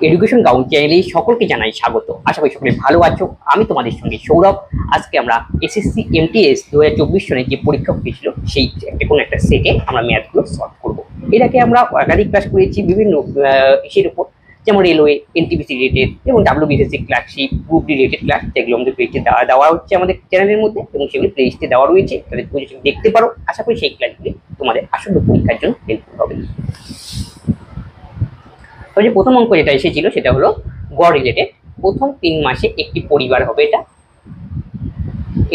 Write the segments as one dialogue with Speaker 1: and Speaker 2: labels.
Speaker 1: Education ground চ্যানেলে সকলকে জানাই স্বাগত। আশা করি সকলে ভালো আছো। আমি তোমাদের সঙ্গে সৌরভ। আজকে আমরা এসএসসি এমটিএস 2024 সনে যে পরীক্ষা হয়েছিল সেই কোনো একটা সেটে আমরা ম্যাথগুলো সলভ করব। এর আগে আমরা একাধিক ক্লাস করেছি বিভিন্ন ইস্যুর উপর, যেমন রেলওয়ে, এনটিপিসি রিলেটেড এবং WBSSC clerkship, group D related class, যেগুলো আমাদের প্লেলিস্টে দেওয়া হচ্ছে আমাদের চ্যানেলের মধ্যে, এবং সেগুলো প্লেলিস্টে দেওয়া রয়েছে, তাদের দেখতে পারো। আশা করি সেই ক্লাসগুলি তোমাদের আসন্ন পরীক্ষার জন্য হেল্পফুল হবে। তবে যে প্রথম অঙ্ক যেটা এসেছিল সেটা হলো গড় রিলেটেড। প্রথম 3 মাসে একটি পরিবার হবে, এটা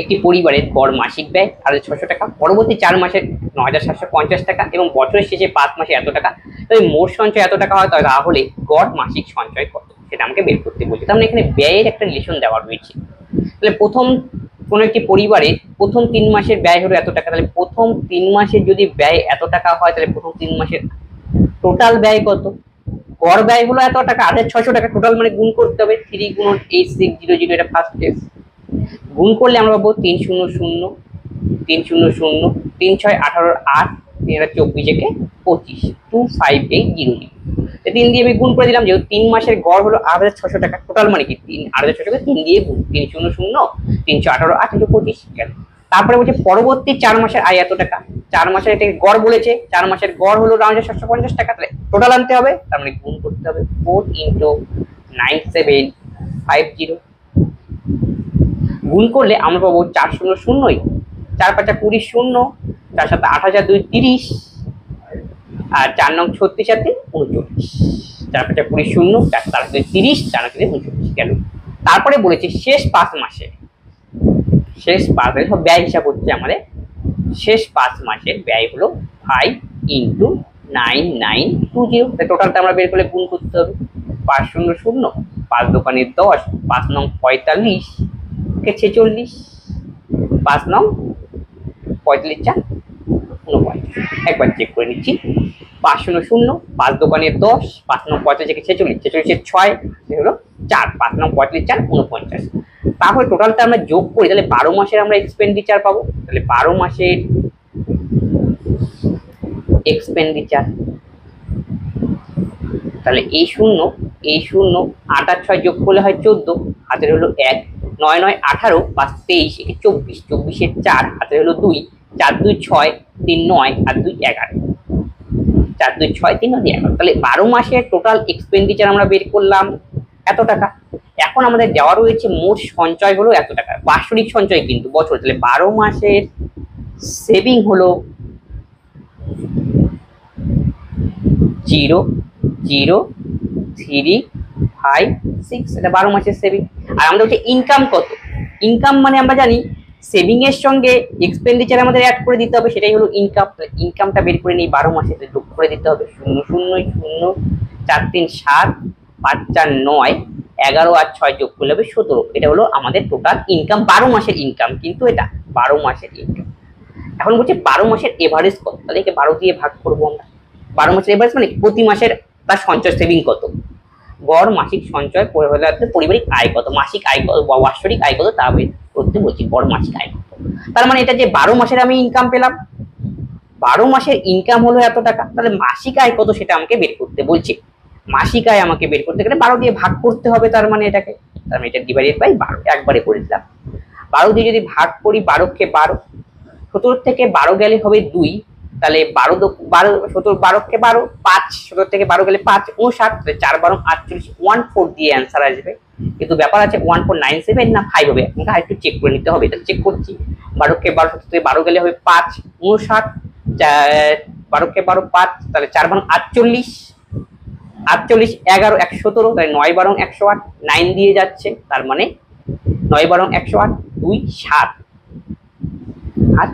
Speaker 1: একটি পরিবারের গড় মাসিক ব্যয় 600 টাকা, পরবর্তী 4 মাসে 9750 টাকা এবং বছরের শেষে 5 মাসে এত টাকা। তবে মোট সঞ্চয় এত টাকা হয়, তাহলে গড় মাসিক সঞ্চয় কত সেটা আমাকে বের করতে বলছে। তার মানে এখানে ব্যয়ের একটা রিলেশন দেওয়া রয়েছে। তাহলে প্রথম কোনো একটি পরিবারের প্রথম 3 মাসের ব্যয় হলো এত টাকা, তাহলে প্রথম 3 মাসের যদি ব্যয় এত টাকা হয়, তাহলে প্রথম 3 মাসের টোটাল ব্যয় কত? গড় ব্যয় হলো এত টাকা, 600 টাকা, টোটাল মানে গুণ করতে হবে 3 গুণ 8600, এটা ফার্স্ট স্টেপ। গুণ করলে আমরা পাবো 300 300 3 6 18 8 3 24 একে 25 25800। 3 দিয়ে আমি গুণ করে দিলাম, যেহেতু 3 মাসের গড় হলো 8600 টাকা, টোটাল মানে কি 8600 টাকা 3 দিয়ে গুণ, 300 318 8 25 গেল। তারপরে বলছে পরবর্তী 4 মাসের আয় এত টাকা, 4 মাসের এটা গড় বলেছে, 4 মাসের গড় হলো 9750 টাকা, তাহলে টোটাল আনতে হবে, তার মানে গুণ করতে হবে 4 × 9750। গুণ করলে আমরা পাবো 400 শূন্যই, 4 5 20 শূন্য, 4 7 8000 2 30, আর 4 9 36 7 39, 4 5 20 শূন্য, 4 7 2 30, 4 9 39 গেল। তারপরে বলেছে শেষ 5 মাসে, শেষ 5 মাসের সব ব্যয় হিসাব হচ্ছে আমাদের। শেষ 5 মাসের ব্যয় হলো 5 × 9920, টোটালটা আমরা বের করলে গুণ করতে হবে 5 0 0, 5 দোকানে 10, 5 9 45 কে 46, 5 9 45 4 49। একবার চেক করে নিচ্ছি, 5 0 0, 5 দোকানে 10, 5 9 45 কে 46, 46 এর 6 হলো 4, 5 9 45 4 49। তারপরে টোটালটা আমরা যোগ করি, তাহলে 12 মাসের আমরা এক্সপেন্ডিচার পাবো। তাহলে 12 মাসের এক্সপেন্ডিচার, তাহলে এই শূন্য 8 আর 6 যোগ করলে হয় 14, হাতের হলো 1, 9 9 18, 5 23 একে 24, 24 এর 4, হাতের হলো 2, 4 2 6 3 9 আর 2 11, 4 2 6 3 9 11। তাহলে 12 মাসের টোটাল এক্সপেন্ডিচার আমরা বের করলাম এত টাকা। এখন আমাদের দেওয়া রয়েছে মোট সঞ্চয় হলো এত টাকা, বাৎসরিক সঞ্চয় কিন্তু বছর। তাহলে 12 মাসের সেভিং হলো 0 0 3 5 6, এটা 12 মাসের সেভিং। আর আমাদের হচ্ছে ইনকাম কত, ইনকাম মানে আমরা জানি সেভিং এর সঙ্গে এক্সপেন্ডিচার আমাদের অ্যাড করে দিতে হবে, সেটাই হলো ইনকাম। ইনকামটা বের করে নিই 12 মাসে, যোগ করে দিতে হবে 0 0 0 4 3 7 5 4 9 11 আর 6 যোগ করলে হবে 17। এটা হলো আমাদের টোটাল ইনকাম, 12 মাসের ইনকাম, কিন্তু এটা 12 মাসের ইনকাম। এখন বলছে 12 মাসের এভারেজ কত, তাহলে একে 12 দিয়ে ভাগ করবো আমরা। 12 মাসের এভারেজ মানে প্রতি মাসের তার সঞ্চয় সেভিং কত, গড় মাসিক সঞ্চয় পারিবারিক আয় কত, মাসিক আয় কত, বাৎসরিক আয় কত, তা করতে বলছি গড় মাসিক আয় কত। তার মানে এটা যে 12 মাসের আমি ইনকাম পেলাম, 12 মাসের ইনকাম হলো এত টাকা, তাহলে মাসিক আয় কত সেটা আমাকে বের করতে বলছে। মাসিক আয় আমাকে বের করতে গেলে 12 দিয়ে ভাগ করতে হবে, তার মানে এটাকে, তার মানে এটা ডিভাইডেড বাই 12 একবারে করে দিলাম। 12 দিয়ে যদি ভাগ করি, 12 কে 12, 17 থেকে 12 গেলে হবে 2, তাহলে 12 17 12 কে 12 5, 17 থেকে 12 গেলে 5 59, 4 12 48, 14 দিয়ে অ্যান্সার আসবে। কিন্তু ব্যাপার আছে 1497 না 5 হবে, আপনাকে আরেকটু চেক করে নিতে হবে। এটা চেক করছি, 12 কে 12, 17 থেকে 12 গেলে হবে 5 59, 12 কে 12 5, তাহলে 4 12 48, 48 11 117, তাহলে 9 12 108, 9 দিয়ে যাচ্ছে, তার মানে 9 12 108 2 7 8।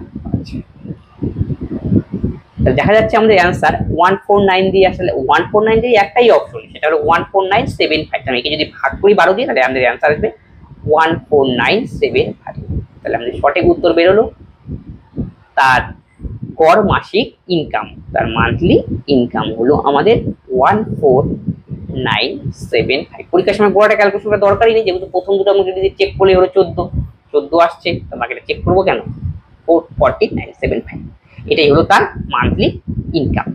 Speaker 1: দেখা যাচ্ছে আমাদের অ্যান্সার 149 দিয়ে আসলে 149 দিয়ে একটাই অপশন, সেটা হলো 14975। আমি একে যদি ভাগ করি 12 দিয়ে, তাহলে আমাদের অ্যান্সার আসবে 14975। তাহলে আমাদের সঠিক উত্তর বেরোলো। তার গড় মাসিক ইনকাম, তার মান্থলি ইনকাম হলো আমাদের 14975। পরীক্ষার সময় বড়টা ক্যালকুলেশন করার দরকারই নেই, যেহেতু প্রথম দুটো আমরা যদি চেক করলে হলো 14 আসছে, তো বাকিটা চেক করবো কেন, 44975। এটাই হলো তার মান্থলি ইনকাম।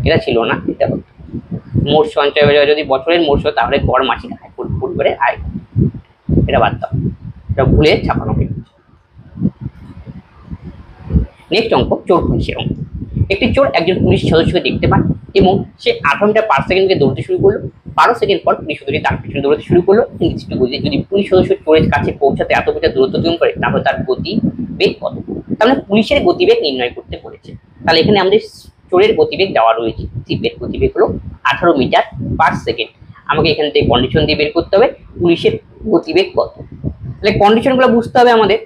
Speaker 1: এটা ছিল না, এটা হতো মোট সঞ্চয় যদি বছরের মোট সঞ্চয় তাহলে গড় মাসিক আয় পরিবারের আয়, এটা বাদ দাও, এটা ভুলে ছাপানো হয়ে গেছে। নেক্সট অঙ্ক চোর পুলিশের অঙ্ক। একটি চোর একজন পুলিশ সদস্যকে দেখতে পায় এবং সে 18 মিটার পার সেকেন্ডে দৌড়তে শুরু করলো। 12 সেকেন্ড পর পুলিশ সদস্য তার পিছনে দৌড়াতে শুরু করলো। যদি পুলিশ সদস্য চোরের কাছে পৌঁছাতে এত মিটার দূরত্ব অতিক্রম করে তাহলে তার গতিবেগ কত? তাহলে পুলিশের গতিবেগ নির্ণয় করতে বলেছে। তাহলে এখানে আমাদের চোরের গতিবেগ দেওয়া রয়েছে, চিপের গতিবেগ হলো 18 মিটার পার সেকেন্ড। আমাকে এখান থেকে কন্ডিশন দিয়ে বের করতে হবে পুলিশের গতিবেগ কত। তাহলে কন্ডিশনগুলো বুঝতে হবে আমাদের।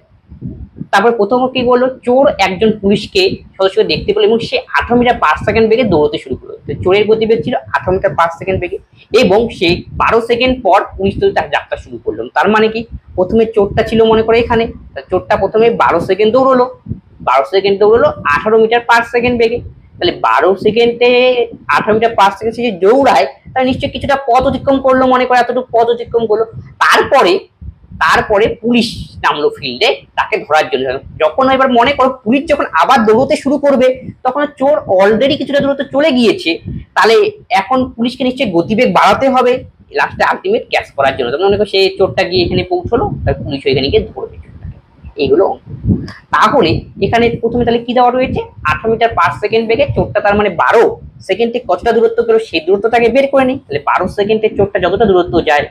Speaker 1: তারপর প্রথম কি বললো, চোর একজন পুলিশকে সদস্যকে দেখতে পেল এবং সে 18 মিটার পার সেকেন্ড বেগে দৌড়তে শুরু করলো। তো চোরের গতিবেগ ছিল 18 মিটার পার সেকেন্ড বেগে এবং সে 12 সেকেন্ড পর পুলিশ তো তার যাত্রা শুরু করলো। তার মানে কি, প্রথমে চোরটা ছিল মনে করে এখানে, চোরটা প্রথমে 12 সেকেন্ড দৌড়লো, 12 সেকেন্ড দৌড়লো 18 মিটার পার সেকেন্ড বেগে। তাহলে 12 সেকেন্ডে 18 মিটার পার সেকেন্ড সে দৌড়ায়, তাহলে নিশ্চয়ই কিছুটা পথ অতিক্রম করলো, মনে করে এতটুকু পথ অতিক্রম করলো। তারপরে পুলিশ নামলো ফিল্ডে তাকে ধরার জন্য। যখন এবার মনে করো পুলিশ যখন আবার দৌড়তে শুরু করবে তখন চোর অলরেডি কিছুটা দূরত্ব চলে গিয়েছে, তাহলে এখন পুলিশকে নিশ্চয়ই গতিবেগ বাড়াতে হবে লাস্টে আলটিমেট ক্যাচ করার জন্য। তখন মনে করো সেই চোরটা গিয়ে এখানে পৌঁছলো, তাহলে পুলিশ এখানে গিয়ে ধরবে। এইগুলো তাহলে এখানে প্রথমে তাহলে কি দেওয়া রয়েছে, 18 মিটার পার সেকেন্ড বেগে চোরটা, তার মানে 12 সেকেন্ডে কতটা দূরত্ব পেল সেই দূরত্বটাকে বের করে নিই। তাহলে 12 সেকেন্ডে চোরটা যতটা দূরত্ব যায়,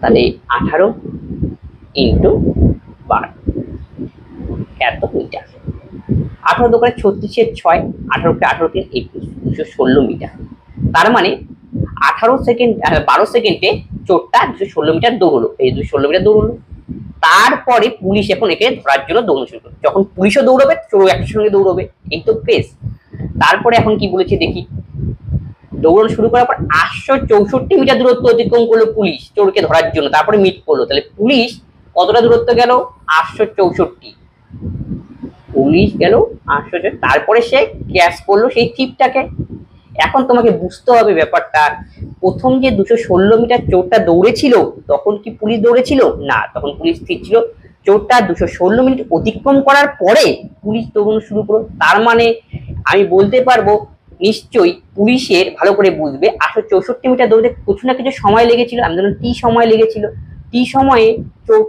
Speaker 1: তাহলে 18 ইন্টু 12 এত মিটার। 18 দোকানে 36 6, 18 কে 18 3 21, 216 মিটার। তার মানে 12 সেকেন্ডে চোরটা 216 মিটার দৌড়লো, এই 216 মিটার দৌড়লো। তারপরে পুলিশ এখন একে ধরার জন্য দৌড়ানো শুরু করবে। যখন পুলিশও দৌড়বে চোরও একই সঙ্গে দৌড়বে, এই তো কেস। তারপরে এখন কি বলেছে দেখি, দৌড়ানো শুরু করার পর 864 মিটার দূরত্ব অতিক্রম করলো পুলিশ চোরকে ধরার জন্য, তারপরে মিট করলো। তাহলে পুলিশ কতটা দূরত্ব গেল, 864, পুলিশ গেল 864, তারপরে সে ক্যাচ করলো সেই থিপটাকে। এখন তোমাকে বুঝতে হবে ব্যাপারটা, প্রথম যে 216 মিটার চোরটা দৌড়েছিল তখন কি পুলিশ দৌড়েছিল না, তখন পুলিশ স্থির ছিল। চোরটা 216 মিনিট অতিক্রম করার পরে পুলিশ দৌড়ানো শুরু করলো। তার মানে আমি বলতে পারবো নিশ্চয়ই পুলিশের, ভালো করে বুঝবে, 864 মিটার দৌড়তে কিছু না কিছু সময় লেগেছিল। আমি ধরুন টি সময় লেগেছিল, টি সময়ে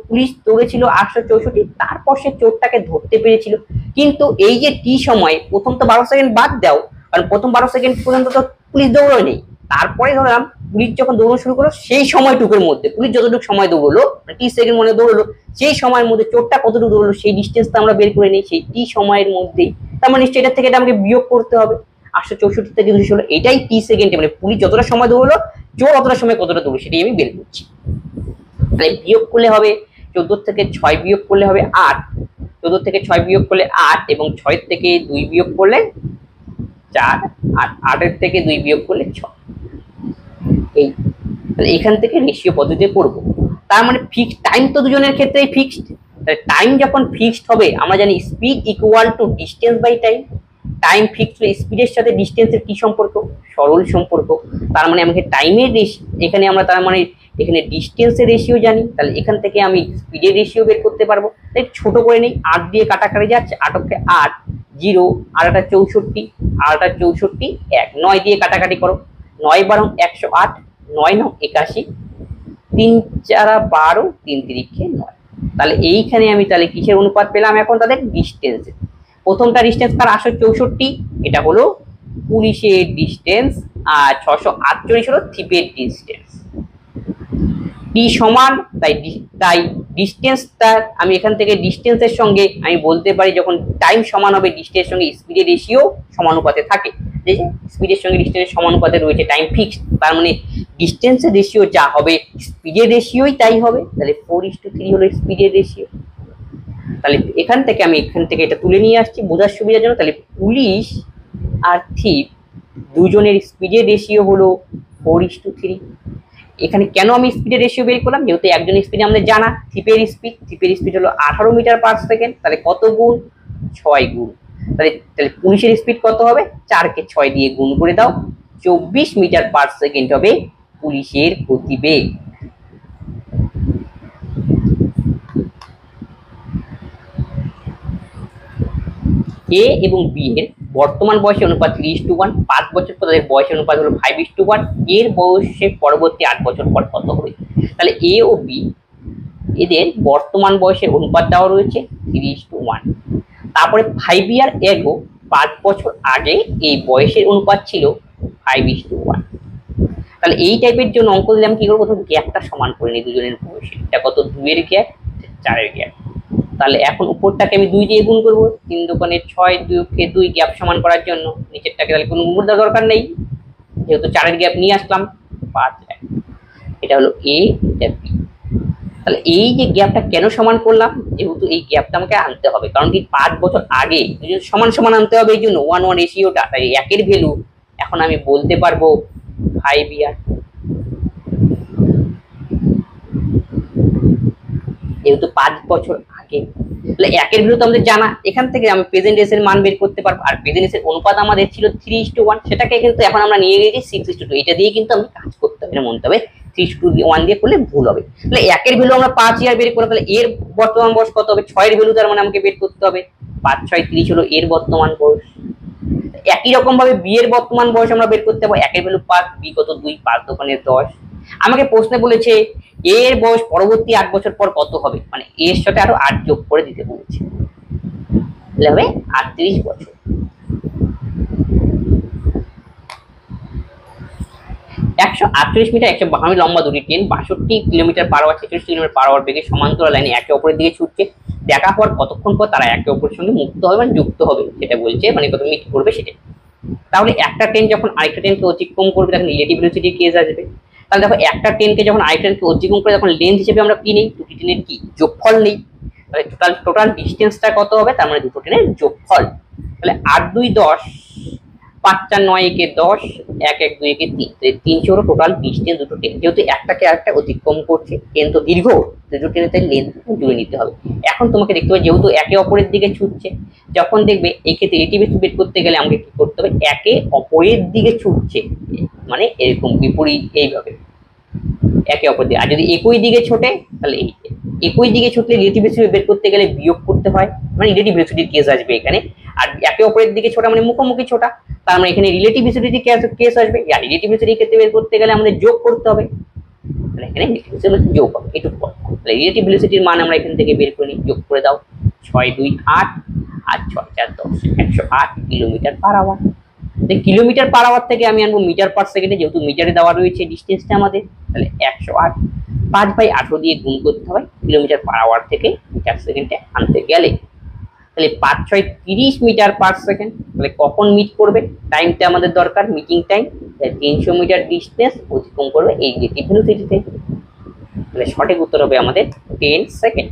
Speaker 1: পুলিশ দৌড়েছিল 864, তারপর সে চোরটাকে ধরতে পেরেছিল। কিন্তু এই যে টি সময়, প্রথম তো 12 সেকেন্ড বাদ দাও, কারণ প্রথম 12 সেকেন্ড পর্যন্ত তো পুলিশ দৌড়ায়নি। তারপরে ধরলাম পুলিশ যখন দৌড়ানো শুরু করলো সেই সময়টুকুর মধ্যে পুলিশ যতটুকু সময় দৌড়লো, টি সেকেন্ড মনে দৌড়লো, সেই সময়ের মধ্যে চোরটা কতটুকু দৌড়লো সেই ডিস্টেন্সটা আমরা বের করে নিই সেই টি সময়ের মধ্যেই। তার মানে নিশ্চয়ই এটা থেকে এটা আমাকে বিয়োগ করতে হবে। 864 থেকে 216, এটাই টি সেকেন্ডে, মানে পুলিশ যতটা সময় দৌড়লো চোর অতটা সময় কতটা দৌড়লো সেটাই আমি বের করছি। মানে বিয়োগ করলে হবে 14 থেকে 6 বিয়োগ করলে হবে 8, 14 থেকে 6 বিয়োগ করলে 8 এবং 6 থেকে 2 বিয়োগ করলে 4, আর 8 থেকে 2 বিয়োগ করলে 6। এই তাহলে এখান থেকে রেশিও পদ্ধতিতে করব। তার মানে ফিক্সড টাইম তো দুজনের ক্ষেত্রেই ফিক্সড। তাহলে টাইম যখন ফিক্সড হবে, আমরা জানি speed equal to distance by time. Time fixed হলে স্পিডের সাথে ডিস্টেন্সের কি সম্পর্ক, সরল সম্পর্ক। তার মানে আমাকে টাইমের এখানে আমরা তার মানে এখানে ডিস্টেন্সের রেশিও জানি, তাহলে এখান থেকে আমি স্পিডের রেশিও বের করতে পারবো। তাই ছোট করে নেই, 8 দিয়ে কাটাকাটি যাচ্ছে, 8 8 0, আর একটা 64, আর একটা 64 1, 9 দিয়ে কাটাকাটি করো, 9 12 108, 9 9 81, 3 4 12, 3 3 9। তাহলে এইখানে আমি তাহলে কিসের অনুপাত পেলাম, এখন তাদের ডিস্টেন্সের। প্রথমটা ডিস্টেন্স কার 864, এটা হলো পুলিশের ডিস্টেন্স, আর 648 হলো থিপের ডিস্টেন্স। টি সমান, তাই ডিস্টেন্সটা আমি এখান থেকে ডিস্টেন্সের সঙ্গে আমি বলতে পারি যখন টাইম সমান হবে ডিস্টেন্সের সঙ্গে স্পিডের রেশিও সমানুপাতে থাকে। ঠিক আছে, স্পিডের সঙ্গে ডিস্টেন্সের সমানুপাতে রয়েছে, টাইম ফিক্সড, তার মানে ডিস্টেন্সের রেশিও যা হবে স্পিডের রেশিওই তাই হবে। তাহলে 4:3 হলো স্পিডের রেশিও। তাহলে এখান থেকে আমি এটা তুলে নিয়ে আসছি বোঝার সুবিধার জন্য। তাহলে পুলিশ আর থিপ দুজনের স্পিডের রেশিও হলো 4:3। এখানে কেন আমি স্পিডের রেশিও বের করলাম, যেহেতু একজনের স্পিড আমাদের জানা, থিপের স্পিড হলো 18 মিটার পার সেকেন্ড, তাহলে কত গুণ, 6 গুণ। তাহলে পুলিশের স্পিড কত হবে, 4 কে 6 দিয়ে গুণ করে দাও, 24 মিটার পার সেকেন্ড হবে পুলিশের গতিবেগ। এ এবং বি এর বর্তমান বয়সের অনুপাত 3:1, 5 বছর পর তাদের বয়সের অনুপাত হলো 5:1, এর বয়সের পরবর্তী 8 বছর পর কত হবে? তাহলে এ ও বি এদের বর্তমান বয়সের অনুপাত দেওয়া রয়েছে 3:1। তারপরে 5 ইয়ার এগো, 5 বছর আগে এই বয়সের অনুপাত ছিল 5:1। তাহলে এই টাইপের জন্য অঙ্ক দিলে আমি কি করবো? প্রথম গ্যাপটা সমান করে নিই দুজনের বয়সের। এটা কত? 2 এর গ্যাপ, 4 এর গ্যাপ। তাহলে এখন উপরটাকে আমি 2 দিয়ে গুণ করবো, 3 দোকানে 6, 2 কে 2, গ্যাপ সমান করার জন্য। নিচেরটাকে তাহলে কোনো গুণ দেওয়ার দরকার নেই, যেহেতু 4 এর গ্যাপ নিয়ে আসলাম। 5, এটা হলো এ, এটা বি। তাহলে এই যে গ্যাপটা কেন সমান করলাম? যেহেতু এই গ্যাপটা আমাকে আনতে হবে, কারণ কি 5 বছর আগে সমান সমান আনতে হবে, এই জন্য 1:1 রেশিওটা। তাই একের ভ্যালু এখন আমি বলতে পারবো 5 ইয়ার, যেহেতু 5 বছর আগে। তাহলে একের ভ্যালু তো আমাদের জানা, এখান থেকে আমি প্রেজেন্ট এর মান বের করতে পারবো। আর প্রেজেন্ট এর অনুপাত আমাদের ছিল 3:1, সেটাকে কিন্তু এখন আমরা নিয়ে গেছি 6:2। এটা দিয়ে কিন্তু আমি কাজ করতে হবে, মনে হবে 3:1 দিয়ে করলে ভুল হবে। তাহলে একের ভ্যালু আমরা 5 ইয়ার বের করলাম, তাহলে এর বর্তমান বয়স কত হবে? 6 এর ভ্যালু তার মানে আমাকে বের করতে হবে। 5, 6, 30 হলো এর বর্তমান বয়স। একই রকম ভাবে বি এর বর্তমান বয়স আমরা বের করতে পারবো। একের ভ্যালু 5, বি কত? 2, 5 দোকানে 10। আমাকে প্রশ্নে বলেছে এর বয়স পরবর্তী 8 বছর পর কত হবে, মানে এর সাথে আরো 8 যোগ করে দিতে বলেছে, তাহলে হবে 38 বছর। একশো 38 মিটার 152 লম্বা দুটি train 62 kilometre per hour 46 kilometre per hour বেগে সমান্তরাল লাইনে একে অপরের দিকে ছুটছে। দেখা হওয়ার কতক্ষণ পর তারা একে অপরের সঙ্গে মুক্ত হবে, মানে যুক্ত হবে, সেটা বলছে, মানে কত মিট করবে সেটা। তাহলে একটা ট্রেন যখন আরেকটা ট্রেনকে অতিক্রম করবে তখন রিলেটিভ ভেলোসিটি কেস আসবে। তাহলে দেখো একটা ট্রেনকে যখন আরেকটা ট্রেনকে অতিক্রম করে তখন লেন্থ হিসেবে আমরা কি নেই? দুটি ট্রেনের কি যোগফল নেই। তাহলে টোটাল ডিস্টেন্সটা কত হবে? তার মানে দুটো ট্রেনের যোগফল। তাহলে 8, 2, 10, 5, 4, 9, 1, 10, 1, 1, 2, 1, 3, 300 হলো টোটাল ডিস্টেন্স দুটো ট্রেন। যেহেতু একটাকে আরেকটা অতিক্রম করছে, ট্রেন তো দীর্ঘ, দুটো ট্রেনের তাই লেন্থ জুড়ে নিতে হবে। এখন তোমাকে দেখতে হবে যেহেতু একে অপরের দিকে ছুটছে, যখন দেখবে এই ক্ষেত্রে রিলেটিভ বের করতে গেলে আমাকে কি করতে হবে? একে অপরের দিকে ছুটছে, মানে এরকম বিপরীত, এইভাবে একে অপর দিকে। আর যদি একই দিকে ছোটে তাহলে এই একই দিকে ছুটলে রিলেটিভ ভেলোসিটি বের করতে গেলে বিয়োগ করতে হয়, মানে রিলেটিভ ভেলোসিটির কেস আসবে এখানে। আর একে অপরের দিকে ছোটা মানে মুখোমুখি ছোটা, তার মানে এখানে রিলেটিভ ভেলোসিটির কেস আসবে। আর রিলেটিভ ভেলোসিটির ক্ষেত্রে বের করতে গেলে আমাদের যোগ করতে হবে, মানে এখানে যোগ হবে এটুকু। তাহলে রিলেটিভ ভেলোসিটির মান আমরা এখান থেকে বের করে নিই, যোগ করে দাও। 6, 2, 8 আর 6, 4, 10, 108 kilometre per hour. Kilometre per hour থেকে আমি আনবো মিটার পার সেকেন্ডে, যেহেতু মিটারে দেওয়া রয়েছে ডিস্টেন্সটা আমাদের। তাহলে 108 5/18 দিয়ে গুণ করতে হবে কিলোমিটার পার আওয়ার থেকে মিটার সেকেন্ডে আনতে গেলে। তাহলে 5, 6, 30 মিটার পার সেকেন্ড। তাহলে কখন মিট করবে? টাইমটা আমাদের দরকার, মিটিং টাইম। 300 মিটার ডিস্টেন্স অতিক্রম করবে এই রিলেটিভ ভেলোসিটিতে। তাহলে সঠিক উত্তর হবে আমাদের 10 সেকেন্ড।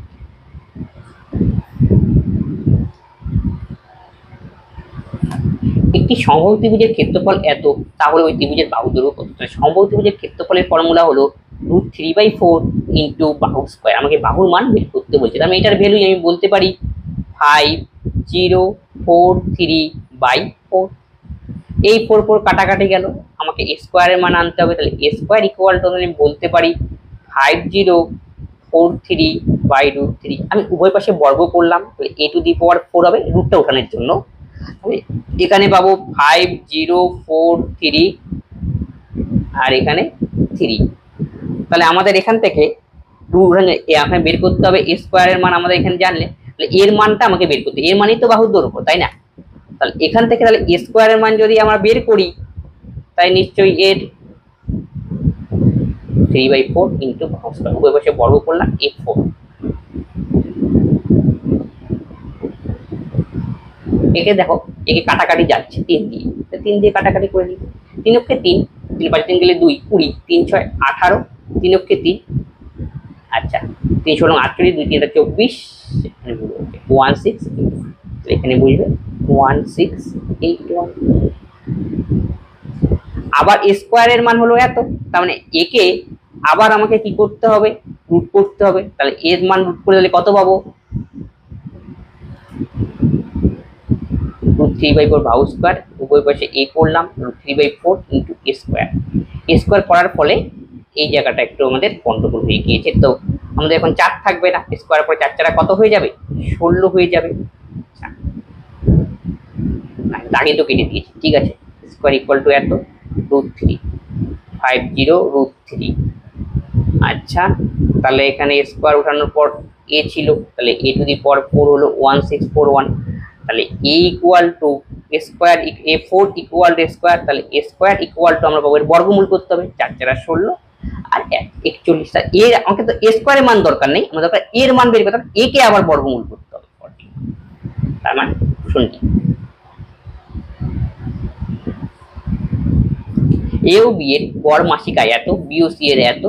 Speaker 1: একটি সমবাহু ত্রিভুজের ক্ষেত্রফল এত, তাহলে ওই ত্রিভুজের বাহু দৈর্ঘ্য কত? সমবাহু ত্রিভুজের ক্ষেত্রফলের ফর্মুলা হলো √3/4 ইন্টু বাহু স্কয়ার। আমাকে বাহুর মান বের করতে বলছে, আমি এটার ভ্যালু আমি বলতে পারি 5043/4। এই 4 4 কাটাকাটি গেল, আমাকে স্কয়ারের মান আনতে হবে। তাহলে স্কয়ার ইকুয়াল টু আমি বলতে পারি 5043/√3। আমি উভয় পাশে বর্গ করলাম, তাহলে a⁴ হবে, রুটটা ওঠানোর জন্য। এখানে পাবো 5043 আর এখানে 3। তাহলে আমাদের এখান থেকে এখানে বের করতে হবে স্কয়ারের মান। আমাদের এখানে জানলে তাহলে এর মানটা আমাকে বের করতে, এর মানই তো বাহুর দৈর্ঘ্য, তাই না? তাহলে এখান থেকে তাহলে স্কয়ারের মান যদি আমরা বের করি, তাই নিশ্চয়ই এর 3/4 ইন্টু বাহু স্কয়ার, উভয় পাশে বর্গ করলাম a4। একে দেখো, একে কাটাকাটি যাচ্ছে 3 দিয়ে, 3 দিয়ে কাটাকাটি করে নিই। 3 অক্ষে 3, 3 5 3 গেলে 2, 20, 3 6 18, 3 অক্ষে 3, আচ্ছা 3 6 48, 2 3 24, এখানে 16, এখানে বুঝবে 1681। আবার স্কয়ারের মান হলো এত, তার মানে একে আবার আমাকে কি করতে হবে? রুট করতে হবে। তাহলে এর মান রুট করে দিলে কত পাবো? √3/4 বাহু স্কয়ার, উভয় পাশে a করলাম, √3/4 into a square. a square করার ফলে এই জায়গাটা একটু আমাদের গন্ডগোল হয়ে গিয়েছে, তো আমাদের এখন 4 থাকবে না, স্কয়ার পরে 4 4 কত হয়ে যাবে? 16 হয়ে যাবে। না দাগে তো কেটে দিয়েছি, ঠিক আছে। স্কোয়ার ইকুয়াল টু এত √3 50 √3। আচ্ছা তাহলে এখানে স্কোয়ার উঠানোর পর এ ছিল, তাহলে a টু দি পাওয়ার 4 হলো 1641। তাহলে a equal to square a4 equal to square, তাহলে a স্কোয়ার ইকুয়াল টু আমরা পাবো এর বর্গমূল করতে হবে, 4 4 16 আর 41। এর আমাকে তো a স্কোয়ারের মান দরকার নেই, আমার দরকার এর মান বের করতে হবে, a কে আবার বর্গমূল করতে হবে 40। তার মানে শুনছি এ ও বি এর গড় মাসিক আয় এত, বি ও সি এর এত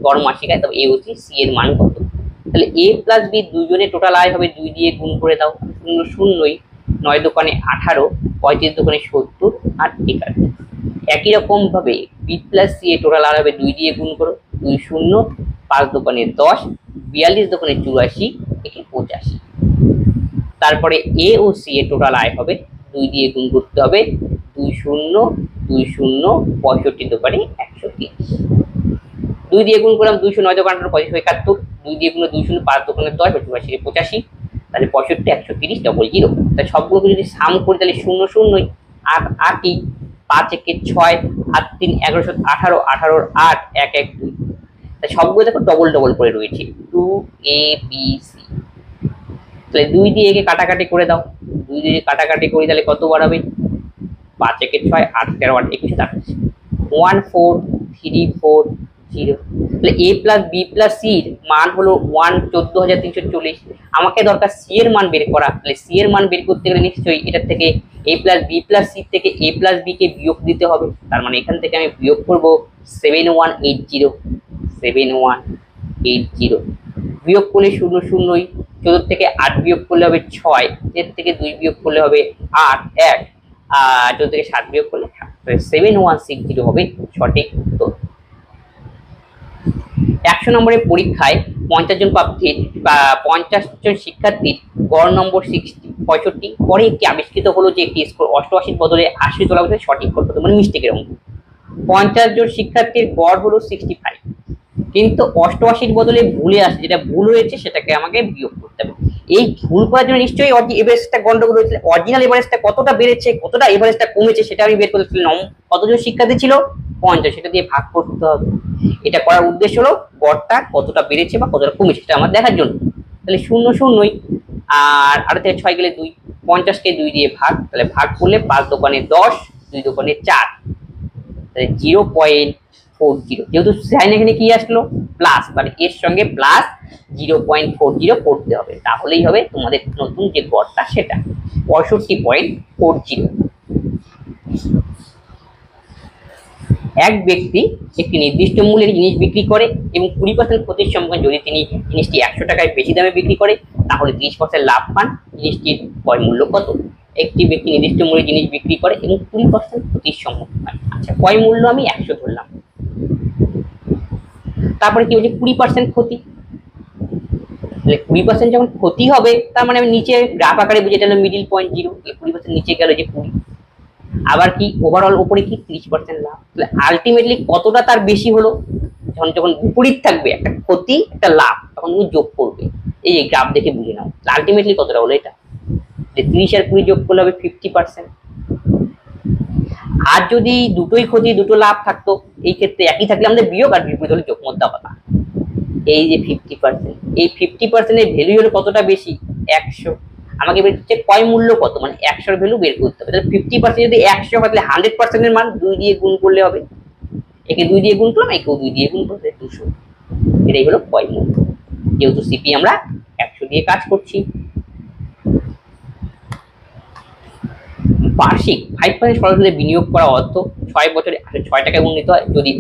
Speaker 1: গড় মাসিক আয়, তবে এ ও সি এর মান কত। তাহলে এ প্লাস বি দুজনের টোটাল আয় হবে 2 দিয়ে গুণ করে দাও, 0 0ই 9 দোকানে 18, 35 দোকানে 70 আর 71। একই রকম ভাবে বি প্লাস সি এর টোটাল আয় হবে 2 দিয়ে গুণ করো, 2 0, 5 দোকানে 10, 42 দোকানে 84, একে 85। তারপরে এ ও সি এর টোটাল আয় হবে 2 দিয়ে গুণ করতে হবে, 2 0 2 0, 65 দোকানে 130। 2 দিয়ে গুণ করলাম 209 দোকানে 25 71, 2 দিয়ে গুণ 2 0, 5 দোকানে 10, 85 85, তাহলে 65 130 00। তাহলে সবগুলোকে যদি সাম করি তাহলে 0 0 8 8ই, 5 1 6, 8 3 11 18, 18 8 1 1 2। তাহলে সবগুলো দেখো ডবল ডবল করে রয়েছে 2 a b c। তাহলে 2 দিয়ে একে কাটাকাটি করে দাও, 2 দিয়ে কাটাকাটি করি তাহলে কত বার হবে, 5 1 6 8 13 8 21 28, 1 4 3 4 0। তাহলে a plus B plus C এর মান হলো 14340। আমাকে দরকার সি এর মান বের করা, তাহলে সি এর মান বের করতে গেলে নিশ্চয়ই এটার থেকে a plus B plus C থেকে a প্লাস বি কে বিয়োগ দিতে হবে। তার মানে এখান থেকে আমি বিয়োগ করব 7180, 7180। বিয়োগ করলে 0 0ই, 14 থেকে 8 বিয়োগ করলে হবে 6, এর থেকে 2 বিয়োগ করলে হবে 8 1, আর 14 থেকে 7 বিয়োগ করলে 7160 হবে সঠিক উত্তর। 100 নম্বরের পরীক্ষায় 50 জন প্রার্থীর বা 50 জন শিক্ষার্থীর গড় নম্বর 65। পরে একটি আবিষ্কৃত হলো যে একটি স্কোর 88 বদলে 80 তোলা হচ্ছে সঠিক করতে হবে, মানে মিস্টেকের অঙ্ক। 50 জন শিক্ষার্থীর গড় হলো 65, কিন্তু 88 বদলে ভুলে আসছে, যেটা ভুল হয়েছে সেটাকে আমাকে বিয়োগ করতে হবে। এই ভুল করার জন্য নিশ্চয়ই এভারেজটা গন্ডগোল হয়েছিল, অরিজিনাল এভারেজটা কতটা বেড়েছে কতটা এভারেজটা কমেছে সেটা আমি বের করতে ছিলাম। কতজন শিক্ষার্থী ছিল 50, সেটা দিয়ে ভাগ করতে হবে। এটা করার উদ্দেশ্য হলো গড়টা কতটা বেড়েছে বা কতটা কমেছে সেটা আমার দেখার জন্য। তাহলে 0 0ই, আর 8 থেকে 6 গেলে 2, 50 কে 2 দিয়ে ভাগ, তাহলে ভাগ করলে 5 দোকানে 10, 2 দোকানে 4, তাহলে 0.40। যেহেতু সাইন এখানে কি আসলো প্লাস, মানে এর সঙ্গে প্লাস 0.40 করতে হবে, তাহলেই হবে তোমাদের নতুন যে গড়টা সেটা 65.40। এক ব্যক্তি একটি নির্দিষ্ট মূল্যের জিনিস বিক্রি করে এবং 20% ক্ষতির সম্মুখীন যদি তিনি জিনিসটি 100 টাকায় বেশি দামে বিক্রি করে তাহলে 30% লাভ পান। জিনিসটির ক্রয় মূল্য কত? একটি ব্যক্তি নির্দিষ্ট মূল্যের জিনিস বিক্রি করে এবং 20% ক্ষতির সম্মুখীন হয়। আচ্ছা, ক্রয় মূল্য আমি 100 ধরলাম, তারপরে কি বলছে 20% ক্ষতি, তাহলে 20% যখন ক্ষতি হবে তার মানে আমি নিচে গ্রাফ আকারে বুঝে এটা হলো মিডল পয়েন্ট 0, 20% নিচে গেল যে 20, আবার কি ওভারঅল উপরে কি 30% লাভ। তাহলে আলটিমেটলি কতটা তার বেশি হলো, যখন বিপরীত থাকবে একটা ক্ষতি একটা লাভ তখন তুমি যোগ করবে, এই যে গ্রাফ দেখে বুঝে নাও আলটিমেটলি কতটা হলো। এটা 30 আর 20 যোগ করলে হবে 50%। আর যদি দুটোই ক্ষতি দুটো লাভ থাকতো, এই ক্ষেত্রে একই থাকলে আমাদের বিয়োগ আর বিপরীত হলে যোগ মধ্যে পাতা। এই যে 50%, এই 50% এর ভ্যালু হলো কতটা বেশি 100। আমাকে বের করতে ক্রয় মূল্য কত, মানে 100 এর ভ্যালু বের করতে হবে। তাহলে 50% যদি 100 হয় তাহলে 100% এর মান 2 দিয়ে গুণ করলে হবে, একে 2 দিয়ে গুণ করলাম একেও 2 দিয়ে গুণ করলে 200। এটাই হলো ক্রয় মূল্য, যেহেতু সিপি আমরা 100 দিয়ে কাজ করছি। বার্ষিক 5% সরাসরি বিনিয়োগ করা অর্থ 6 বছরে 6 টাকায় উন্নীত হয় যদি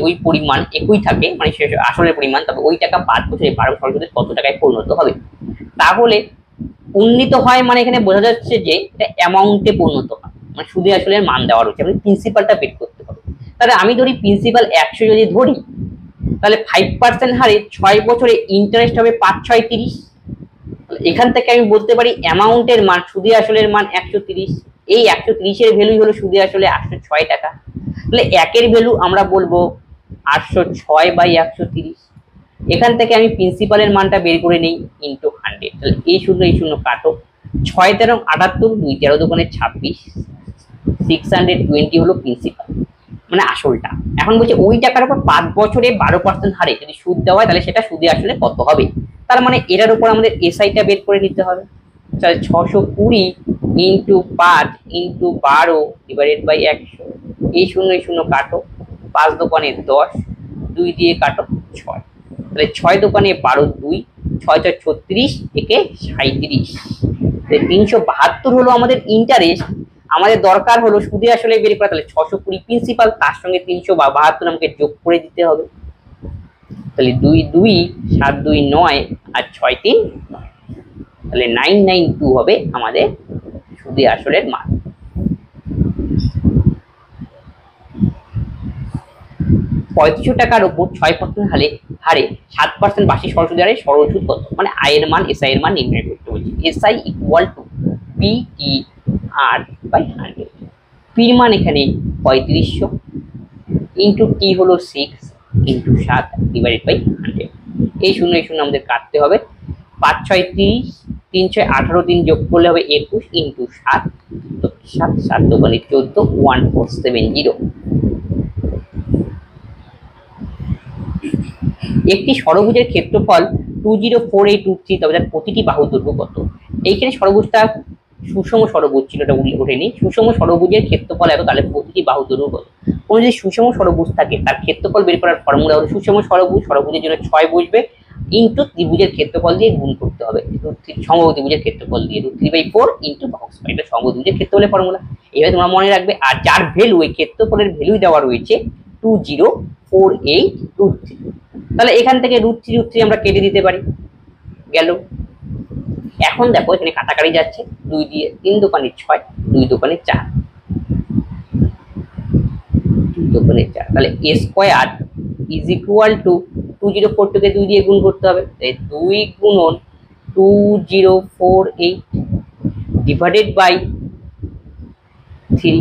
Speaker 1: ওই পরিমাণ একই থাকে, মানে আসলের পরিমাণ, তবে ওই টাকা 5 বছরে 12 সরাসরি কত টাকায় পরিণত হবে। তাহলে উন্নীত হয় মানে এখানে বোঝা যাচ্ছে যে এটা অ্যামাউন্টে পরিণত হয়, মানে সুদে আসলের মান দেওয়া রয়েছে, মানে প্রিন্সিপালটা বের করতে হবে। তাহলে আমি ধরি প্রিন্সিপাল 100 যদি ধরি তাহলে 5% হারে 6 বছরে ইন্টারেস্ট হবে 5 6 30। এখান থেকে আমি বলতে পারি অ্যামাউন্টের মান সুদে আসলের মান 130, এই 130 এর ভ্যালু হলো সুদে আসলে 806 টাকা। তাহলে একের ভ্যালু আমরা বলবো 806/130। এখান থেকে আমি প্রিন্সিপালের মানটা বের করে নেই ইনটু 100, তাহলে এই শূন্য কাটো, 6 13 78, 2 13 দোকানে 26, 620 হলো প্রিন্সিপাল, মানে আসলটা। এখন বলছে ওই টাকার উপর 5 বছরে 12% হারে যদি সুদ দেওয়া হয় তাহলে সেটা সুদে আসলে কত হবে। তার মানে এটার উপর আমাদের এসআইটা বের করে নিতে হবে। তাহলে 620 ইন্টু 5 ইন্টু 12 ডিভাইডেড বাই 100, এই শূন্য কাটো, 5 দোকানে 10, 2 দিয়ে কাটো 6, তাহলে 6 দোকানে 12, 2, 6 6 36, একে 37, 372 হলো আমাদের ইন্টারেস্ট। আমাদের দরকার হলো সুদে আসলে বের করা, তাহলে 620 প্রিন্সিপাল, তার সঙ্গে 372 আমাকে যোগ করে দিতে হবে। তাহলে 2 2 7 2 9 আর 6 3 9, তাহলে 992 হবে আমাদের সুদে আসলের মান। পঁয়ত্রিশশো টাকার উপর 6% হারে 7% বার্ষিক সরল সুদের হারে সরল সুদ কত, মানে আয়ের মান এসআই এর মান নির্ণয় করতে বলছি। SI equal to PT R by 100, পির মান এখানে 3500 ইন্টু টি হলো 6 ইন্টু 7 ডিভাইডেড বাই 100, এই শূন্য আমাদের কাটতে হবে। 5 6 30, 3 6 18, 3 যোগ করলে হবে 21 ইন্টু 7, তো 7 7 দোকানে 14, 1470। একটি ষড়ভুজের ক্ষেত্রফল 204823, তবে তার প্রতিটি বাহু দৈর্ঘ্য কত। এইখানে ষড়ভুজটা সুষম ষড়ভুজ ছিল, এটা ওঠেনি। সুষম ষড়ভুজের ক্ষেত্রফল এত, তাহলে প্রতিটি বাহু দৈর্ঘ্য কত। কোনো যদি সুষম ষড়ভুজ থাকে তার ক্ষেত্রফল বের করার ফর্মুলা হলো সুষম ষড়ভুজের জন্য 6 বসবে ইন্টু ত্রিভুজের ক্ষেত্রফল দিয়ে গুণ করতে হবে, সমবাহু ত্রিভুজের ক্ষেত্রফল দিয়ে √3/4 ইন্টু বাহু স্কয়ার, এটা সমবাহু ত্রিভুজের ক্ষেত্রফলের ফর্মুলা। এভাবে তোমরা মনে রাখবে। আর যার ভ্যালু, এই ক্ষেত্রফলের ভ্যালু দেওয়া রয়েছে 2048√3, তাহলে এখান থেকে √3 আমরা কেটে দিতে পারি, গেল। এখন দেখো এখানে কাটাকাটি যাচ্ছে, 2 দিয়ে 3 দোকানে 6, 2 দোকানে 4, 2 দোকানে 4, তাহলে a square is equal two 2042 কে 2 দিয়ে গুণ করতে হবে, তাই 2 গুণন 2048 ডিভাইডেড বাই 3।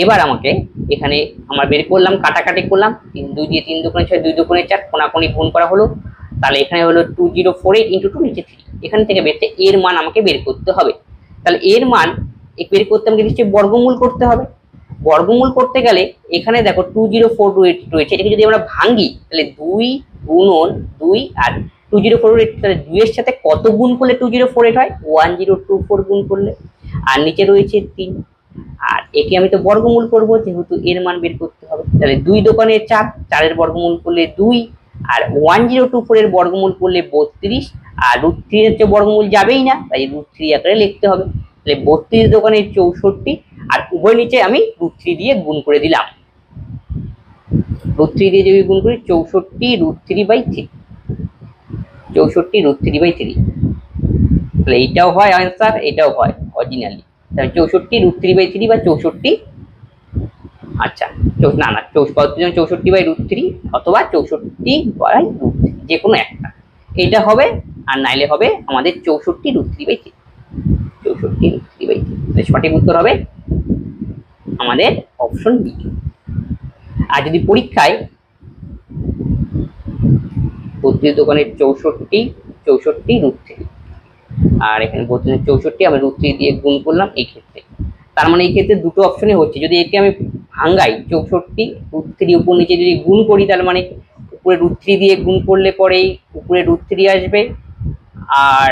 Speaker 1: এবার আমাকে এখানে আমরা বের করলাম, কাটাকাটি করলাম, 2 দিয়ে 3 দোকানে 6, 2 দোকানে 4, কোনাকুনি গুণ করা হলো, তাহলে এখানে হলো 2048 ইন্টু 2 নিচে 3, এখান থেকে বেরতে এর মান আমাকে বের করতে হবে। তাহলে এর মান বের করতে আমাকে নিশ্চয়ই বর্গমূল করতে হবে। বর্গমূল করতে গেলে এখানে দেখো 2048 রয়েছে, এটাকে যদি আমরা ভাঙি তাহলে 2 গুণন 2 আর 2048, তাহলে 2 এর সাথে কত গুণ করলে 2048 হয়, 1024 গুণ করলে, আর নিচে রয়েছে 3, আর একে আমি তো বর্গমূল করব যেহেতু এর মান বের করতে হবে। তাহলে 2 দোকানে 4, 4 এর বর্গমূল করলে 2, আর 1024 এর বর্গমূল করলে 32, আর √3 এর যে বর্গমূল যাবেই না, তাই √3 আকারে লিখতে হবে। তাহলে 32 দোকানে 64, আর উভয় নিচে আমি √3 দিয়ে গুণ করে দিলাম। √3 দিয়ে যদি গুণ করি 64 √3/3, 64 √3/3, তাহলে এইটাও হয় आंसर, এটাও হয় অরিজিনালি। তাহলে 64 √3/3 বা 64, আচ্ছা না 64/√3 অথবা 64/√3, যে কোনো একটা, এটা হবে। আর নাইলে হবে আমাদের 64 √3/3, 64 √3/3, তাহলে সঠিক উত্তর হবে আমাদের অপশন বি। আর যদি পরীক্ষায় 32 দোকানে 64 √3, আর এখানে 64 আমি √3 দিয়ে গুণ করলাম, এই ক্ষেত্রে তার মানে এই ক্ষেত্রে দুটো অপশনে হচ্ছে। যদি একে আমি ভাঙাই 64 √3 উপর নিচে যদি গুণ করি, তার মানে উপরে √3 দিয়ে গুণ করলে পরেই উপরে √3 আসবে, আর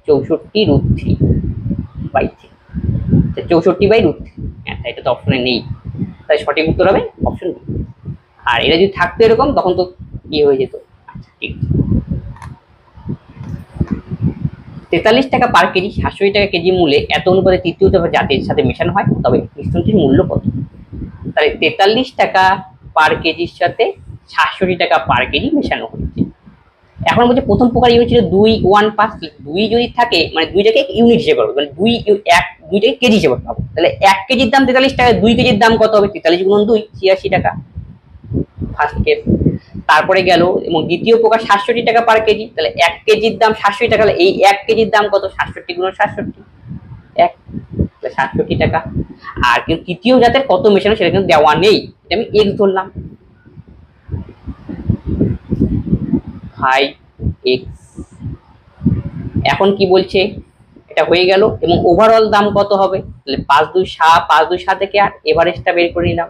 Speaker 1: 64 √3/3, 64/√3, হ্যাঁ এটা তো অপশনে নেই, তাই সঠিক উত্তর হবে অপশন বি। আর এটা যদি থাকতো এরকম তখন তো ইয়ে হয়ে যেত। আচ্ছা ঠিক আছে, 43 টাকা পার কেজি 700 টাকা কেজি মূল্যে এত অনুপাতে তৃতীয় জাতের সাথে মেশানো হয়, তবে মিশ্রণটির মূল্য কত। তাহলে 43 টাকা পার কেজির সাথে 700 টাকা পার কেজি মেশানো হচ্ছে। এখন বলছে প্রথম প্রকার ইউনিট ছিল 215, 2 যদি থাকে মানে 2টাকে ইউনিট হিসেবে পাবো, মানে 2টাকে কেজি হিসেবে পাবো। তাহলে 1 কেজির দাম 43 টাকা, 2 কেজির দাম কত হবে, 43 গুণন 2 86 টাকা ফার্স্ট কেস। তারপরে গেল এবং দ্বিতীয় প্রকার 67 টাকা পার কেজি, তাহলে 1 কেজির দাম 67 টাকা, তাহলে এই 1 কেজির দাম কত, 67 গুণন 67, 1, তাহলে 67 টাকা। আর কিন্তু তৃতীয় জাতের কত মেশানো সেটা কিন্তু দেওয়া নেই, এটা আমি x ধরলাম, 5x এখন কি বলছে, এটা হয়ে গেল এবং ওভারঅল দাম কত হবে, তাহলে 5 2 থেকে 8 এভারেজটা বের করে নিলাম।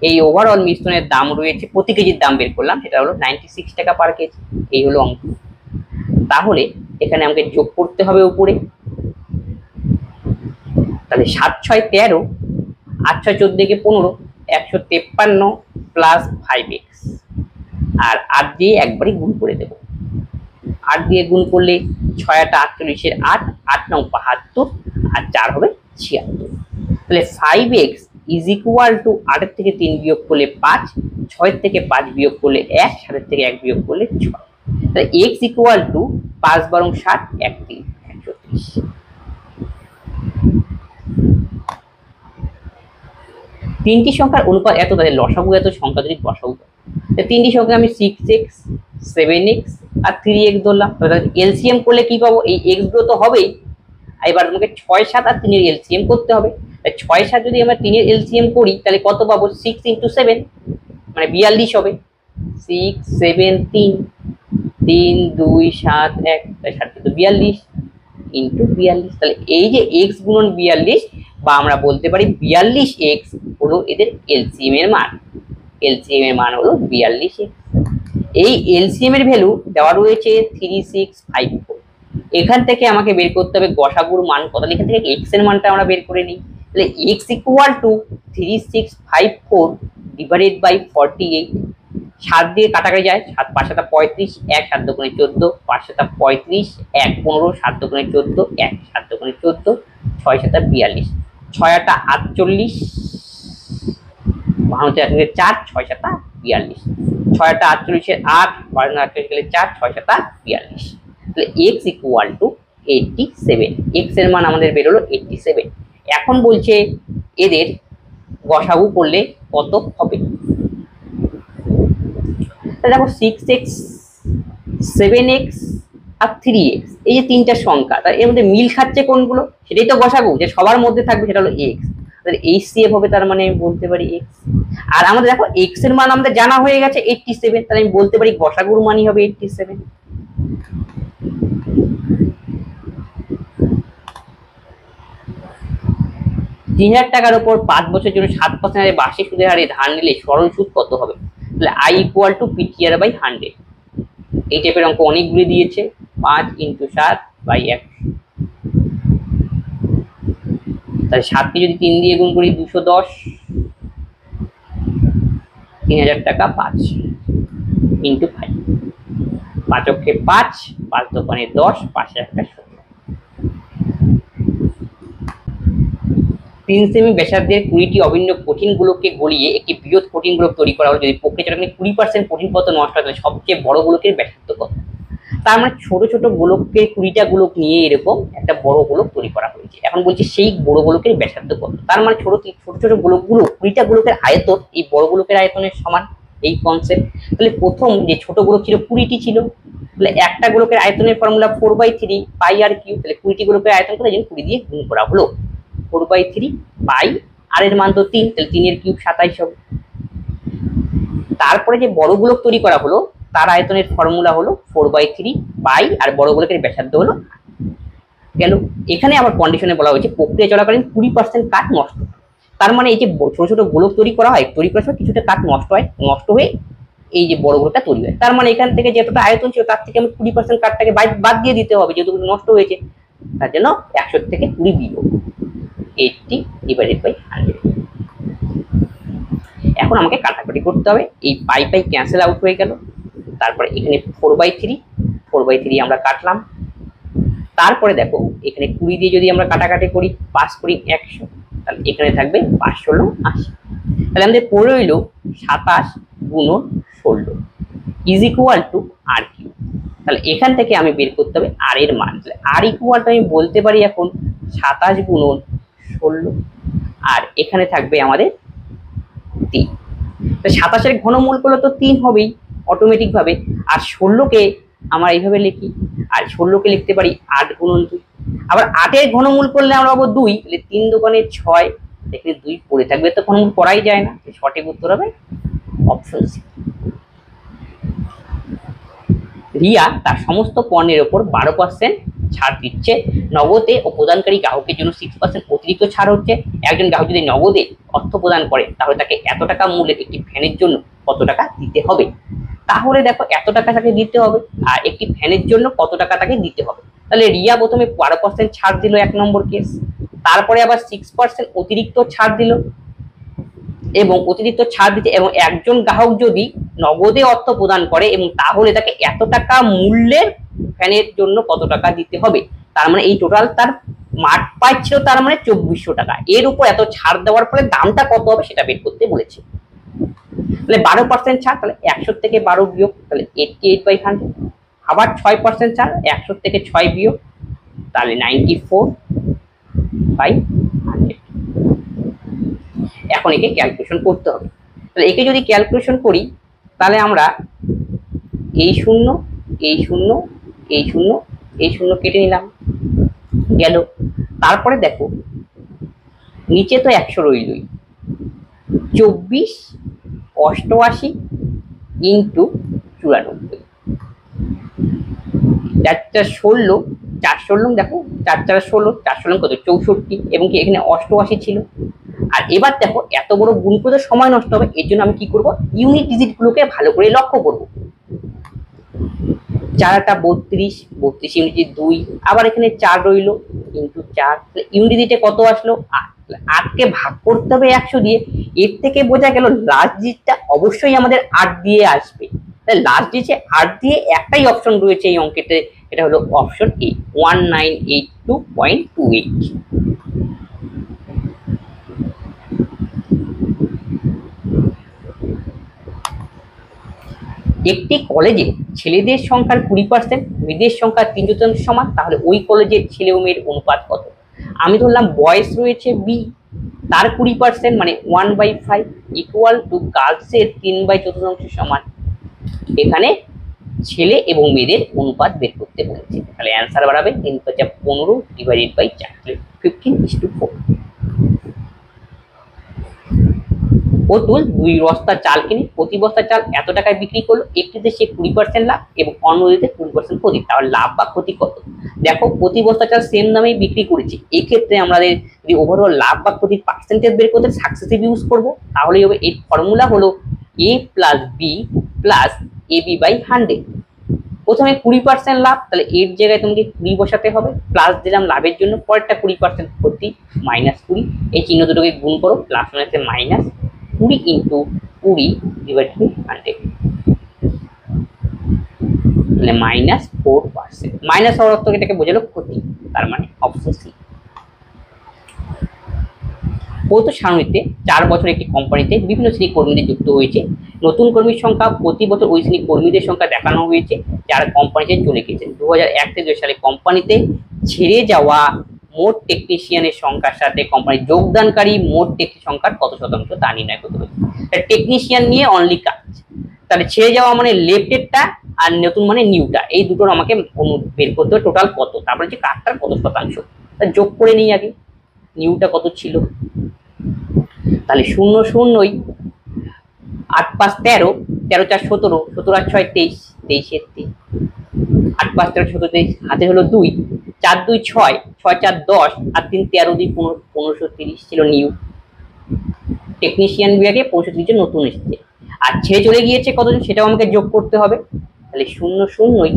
Speaker 1: এই ওভারঅল মিশ্রণের দাম রয়েছে, প্রতি কেজির দাম বের করলাম, সেটা হলো 96 টাকা পার কেজি। এই হলো অঙ্ক। তাহলে এখানে আমাকে যোগ করতে হবে উপরে, তাহলে 7 6 13, 8 6 14 কে 15, 153 প্লাস 5x, আর 8 দিয়ে একবারই গুণ করে দেব। 8 দিয়ে গুণ করলে 6 8 48 8, 8 9 72, আর 4 হবে 76। তাহলে 5x ইজ ইকুয়াল টু 8 থেকে 3 বিয়োগ করলে 5, 6 থেকে 5 বিয়োগ করলে 1, 7 থেকে 1 বিয়োগ করলে 6। তাহলে x ইকুয়াল টু 5 12 60, 1 3 130। তিনটি সংখ্যার অনুপাত এত, তাদের লসাগু এত, সংখ্যা যদি বসাগু। তিনটি সংখ্যা আমি 6x 7x আর 3x ধরলাম। এলসিএম করলে কি পাবো, এই x গুলো তো হবেই, এবার আমাকে 6 7 আর 3 এর এলসিএম করতে হবে। 6 7 যদি আমরা 3 এর এলসিএম করি তাহলে কত পাবো, 6 × 7 মানে 42 হবে। 6 7 3 3 2 7 1, তাই 7 × 42 ইন্টু 42। তাহলে এই যে x গুণন 42, বা আমরা বলতে পারি 42x হলো এদের এলসিএম এর মান। এলসিএম এর মান হলো 42x। এই এলসিএম এর ভ্যালু দেওয়া রয়েছে 3654। এখান থেকে আমাকে বের করতে হবে গসাগুর মান কত। এখান থেকে x এর মানটা আমরা বের করে নিই। তাহলে x equal to 3654 divided by 48। 7 দিয়ে কাটাকাটি যায়, 7 5 7 35, 1 7 2 14, 5 7 35, 1 15, 7 2 14, 1 7 2 14, 6 7 42, 6 8 48, 4 6 7 42, 6 8 48 8, 48 গেলে 4, 6 7 42। তাহলে x ইকুয়াল টু 87। x এর মান আমাদের বেরোলো 87। এখন বলছে এদের গসাগু করলে কত হবে। দেখো 6x 7x আর 3x, এই যে তিনটা সংখ্যা, তার এর মধ্যে মিল খাচ্ছে কোনগুলো, সেটাই তো গসাগু, যে সবার মধ্যে থাকবে সেটা হলো x। তাহলে HCF হবে, তার মানে আমি বলতে পারি x। আর আমাদের দেখো x এর মান আমাদের জানা হয়ে গেছে 87, তাহলে আমি বলতে পারি গসাগুর মানই হবে 87। টাকার উপর 5 বছরের জন্য 7% বার্ষিক সুদের হারে ধার নিলে সরল সুদ কত হবে। তাহলে I ইকুয়াল টু PTR/100। এই টাইপের অঙ্ক অনেকগুলি দিয়েছে, 5 × 7 বাই 1। তাহলে 7 কে যদি 3 দিয়ে গুণ করি 210, 3000 টাকা 5 × 5, 5 অক্ষে 5, 5 দোকানে 10, 5 একটা 16। 3 সেমি ব্যাসার্ধের 20টি অভিন্ন কঠিন গোলককে গলিয়ে একটি বৃহৎ কঠিন গোলক তৈরি করা হলো। যদি প্রক্রিয়া চলাকালীন 20% কঠিন পদার্থ নষ্ট হয় তাহলে সবচেয়ে বড় গোলকের ব্যাসার্ধ কত। তার মানে ছোট ছোট গোলককে 20টা গোলক নিয়ে এরকম একটা বড় গোলক তৈরি করা হয়েছে। এখন বলছে সেই বড় গোলকের ব্যাসার্ধ কত। তার মানে ছোট ছোট গোলকগুলো 20টা গোলকের আয়তন এই বড় গোলকের আয়তনের সমান, এই কনসেপ্ট। তাহলে প্রথম যে ছোট গোলক ছিল 20টি ছিল, তাহলে একটা গোলকের আয়তনের ফর্মুলা 4/3 পাই আর কিউ। তাহলে 20টি গোলকের আয়তন করে 20 দিয়ে গুণ করা হলো 4/3 পাই, আর এর মান তো 3, তাহলে 3 এর কিউব 27 হবে। তারপরে যে বড় গোলক তৈরি করা হলো তার আয়তনের ফর্মুলা হলো 4/3 পাই, আর বড় গোলকের ব্যাসার্ধ হলো গেল। এখানে আবার কন্ডিশনে বলা হয়েছে প্রক্রিয়া চলাকালীন 20% কাঠ নষ্ট। তার মানে এই যে ছোট ছোট গোলক তৈরি করা হয়, তৈরি করার সময় কিছুটা কাঠ নষ্ট হয়, নষ্ট হয়ে এই যে বড় গোলকটা তৈরি হয়। তার মানে এখান থেকে যতটা আয়তন ছিল তার থেকে আমি 20% কাঠটাকে বাদ দিয়ে দিতে হবে, যেহেতু নষ্ট হয়েছে। তার জন্য 100 থেকে 20 বিয়োগ 80 ডিভাইডেড বাই 100। এখন আমাকে কাটাকাটি করতে হবে, এই পাই পাই ক্যান্সেল আউট হয়ে গেল। তারপরে এখানে 4/3 আমরা কাটলাম। তারপরে দেখো এখানে 20 দিয়ে যদি আমরা কাটাকাটি করি, 5 করি 100, তাহলে এখানে থাকবে 5 16 80। তাহলে আমাদের পড়ে রইল 27 গুণন 16 is equal to R Q. তাহলে এখান থেকে আমি বের করতে হবে আর এর মান। তাহলে আর ইকুয়াল টু আমি বলতে পারি এখন 27 গুণন 16, আর এখানে থাকবে আমাদের 3। 27 এর ঘনমূল করলে তো 3 হবেই অটোমেটিক ভাবে। আর 16কে আমরা এইভাবে লিখি, আর 16কে লিখতে পারি 8 গুণন 2। আবার 8 এর ঘনমূল করলে আমরা পাবো 2, তাহলে 3 দোকানে 6, এখানে 2 পড়ে থাকবে, তো ঘনমূল করাই যায় না। সঠিক উত্তর হবে অপশন সি। রিয়া তার সমস্ত পণ্যের উপর 12% ছাড় দিচ্ছে নগদে ও প্রদানকারী গ্রাহকের জন্য 6% অতিরিক্ত ছাড় হচ্ছে। একজন গ্রাহক যদি নগদে অর্থ প্রদান করে তাহলে তাকে এত টাকা মূল্যের একটি ফ্যানের জন্য কত টাকা দিতে হবে। তাহলে দেখো এত টাকা তাকে দিতে হবে আর একটি ফ্যানের জন্য কত টাকা তাকে দিতে হবে। তাহলে রিয়া প্রথমে 12% ছাড় দিল 1 নম্বর কেস, তারপরে আবার 6% অতিরিক্ত ছাড় দিল এবং অতিরিক্ত ছাড় দিতে এবং একজন গ্রাহক যদি নগদে অর্থ প্রদান করে এবং তাহলে তাকে এত টাকা মূল্যের ফ্যানের জন্য কত টাকা দিতে হবে। তার মানে এই টোটাল তার মাঠ পাচ্ছিল তার মানে 2400 টাকা। এর উপর এত ছাড় দেওয়ার ফলে দামটা কত হবে সেটা বের করতে বলেছে। তাহলে 12% ছাড়, তাহলে 100 থেকে 12 বিয়োগ, তাহলে 88/100। আবার 6% ছাড়, 100 থেকে 6 বিয়োগ, তাহলে 94/100। এখন একে ক্যালকুলেশন করতে হবে। তাহলে একে যদি ক্যালকুলেশন করি তাহলে আমরা এই শূন্য এই শূন্য এই শূন্য এই শূন্য কেটে নিলাম, গেল। তারপরে দেখো নিচে তো 100 রইলই, 24 88 ইন্টু 94, 4 16, 4 16 দেখো 4 4 16, 4 16 কত 64 এবং কি এখানে 88 ছিল। আর এবার দেখো এত বড় গুণ করতে সময় নষ্ট হবে, এর জন্য আমি কি করব, ইউনিট ডিজিট গুলোকে ভালো করে লক্ষ্য করব। 4টা 32, 32 ইউনিট 2, আবার এখানে 4 রইল ইন্টু 4, ইউনিট ডিজিটে কত আসলো 8। 8 কে ভাগ করতে হবে 100 দিয়ে। এর থেকে বোঝা গেল লাস্ট ডিজিটটা অবশ্যই আমাদের 8 দিয়ে আসবে। তাহলে লাস্ট ডিজিটে 8 দিয়ে একটাই অপশন রয়েছে এই অঙ্কেতে, এটা হলো অপশন এ, 1982.28। একটি কলেজে ছেলেদের সংখ্যার 20%, মেয়েদের সংখ্যা 3/4 সমান, তাহলে ওই কলেজের ছেলে ও মেয়ের অনুপাত কত। আমি ধরলাম বয়েস রয়েছে বি, তার 20% মানে 1/5 ইকুয়াল টু গার্লসের 3/4 সমান। এখানে ছেলে এবং মেয়েদের অনুপাত বের করতে বলেছে। তাহলে অ্যান্সার বাড়াবে 3/15 ডিভাইডেড বাই 4, 15:4। অতুল 2 বস্তা চাল কিনে প্রতি বস্তা চাল এত টাকায় বিক্রি করলো, একটিতে সে 20% লাভ এবং অন্যটিতে 20% ক্ষতি। তাহলে লাভ বা ক্ষতি কত। দেখো প্রতি বস্তা চাল সেম দামেই বিক্রি করেছে, এক্ষেত্রে আমাদের যদি ওভারঅল লাভ বা ক্ষতির পার্সেন্টেজ বের করতে সাকসেসিভ ইউজ করব, তাহলেই হবে। এর ফর্মুলা হলো a plus B plus ab/100। প্রথমে 20% লাভ, তাহলে এর জায়গায় তোমাকে 20 বসাতে হবে, প্লাস দিলাম লাভের জন্য, পরেরটা 20% ক্ষতি -20, এই চিহ্ন দুটোকে গুণ করো, প্লাস মাইনাসে মাইনাস 20 ইন্টু 20 ডিভাইডেড বাই 100, তাহলে -4%। মাইনাস হওয়ার অর্থ এটাকে বোঝালো ক্ষতি, তার মানে অপশন সি। প্রত সারণীতে 4 বছর একটি কোম্পানিতে বিভিন্ন শ্রেণী কর্মীদের যুক্ত হয়েছে। নতুন কর্মীর সংখ্যা প্রতি বছর ওই শ্রেণী কর্মীদের সংখ্যা দেখানো হয়েছে যারা কোম্পানিতে চলে গেছেন। 2001 থেকে 2000 সালে কোম্পানিতে ছেড়ে যাওয়া মোট টেকনিশিয়ানের সংখ্যার সাথে কোম্পানি যোগদানকারী মোট টেকনিশিয়ান সংখ্যার কত শতাংশ তা নির্ণয় করতে হবে। টেকনিশিয়ান নিয়ে অনলি কাজ, তাহলে ছেড়ে যাওয়া মানে লেফটেরটা আর নতুন মানে নিউটা, এই দুটোর আমাকে বের করতে হবে টোটাল কত, তারপরে যে কাজটার কত শতাংশ তা যোগ করে নিই আগে। নিউটা কত ছিল, তাহলে 0 0 8 5 13, 13 4 17, 17 8 6 23, 23 3, 8 5 13 17 23, হাতে হলো 2, 4 2 6, 6 4 10 আর 3 13 2 15, 1530 ছিল নিউ। টেকনিশিয়ান বিভাগে 1530 নতুন এসেছে, আর ছেড়ে চলে গিয়েছে কতজন সেটাও আমাকে যোগ করতে হবে। তাহলে 0 0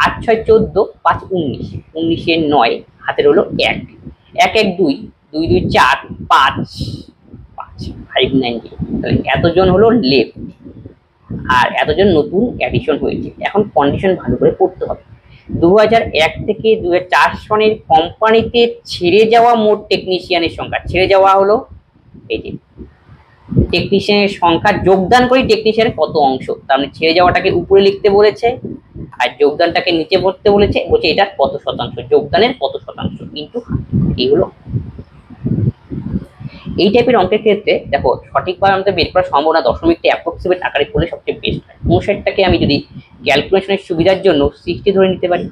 Speaker 1: 8 6 14, 5 19, 19 এর 9, হাতের হলো 1, 1 1 2, 2 2 4, 5 5 5 9, তাহলে এতজন হলো লেফট আর এতজন নতুন অ্যাডিশন হয়েছে। এখন কন্ডিশন ভালো করে পড়তে হবে। 2001 থেকে 2004 সনের কোম্পানিতে ছেড়ে যাওয়া মোট টেকনিশিয়ানের সংখ্যা, ছেড়ে যাওয়া হলো এই যে টেকনিশিয়ানের সংখ্যা, যোগদান করি টেকনিশিয়ানের কত অংশ, তার মানে ছেড়ে যাওয়াটাকে উপরে লিখতে বলেছে আর যোগদানটাকে নিচে পড়তে বলেছে, বলছে এটা কত শতাংশ, যোগদানের কত শতাংশ ইন্টু এই হলো। এই টাইপের অঙ্কের ক্ষেত্রে দেখো সঠিকভাবে আমাদের বের করা সম্ভব না, দশমিকটা অ্যাপ্রক্সিমেট আকারে করলে সবচেয়ে বেস্ট হয়। 59টাকে আমি যদি ক্যালকুলেশনের সুবিধার জন্য 60 ধরে নিতে পারি,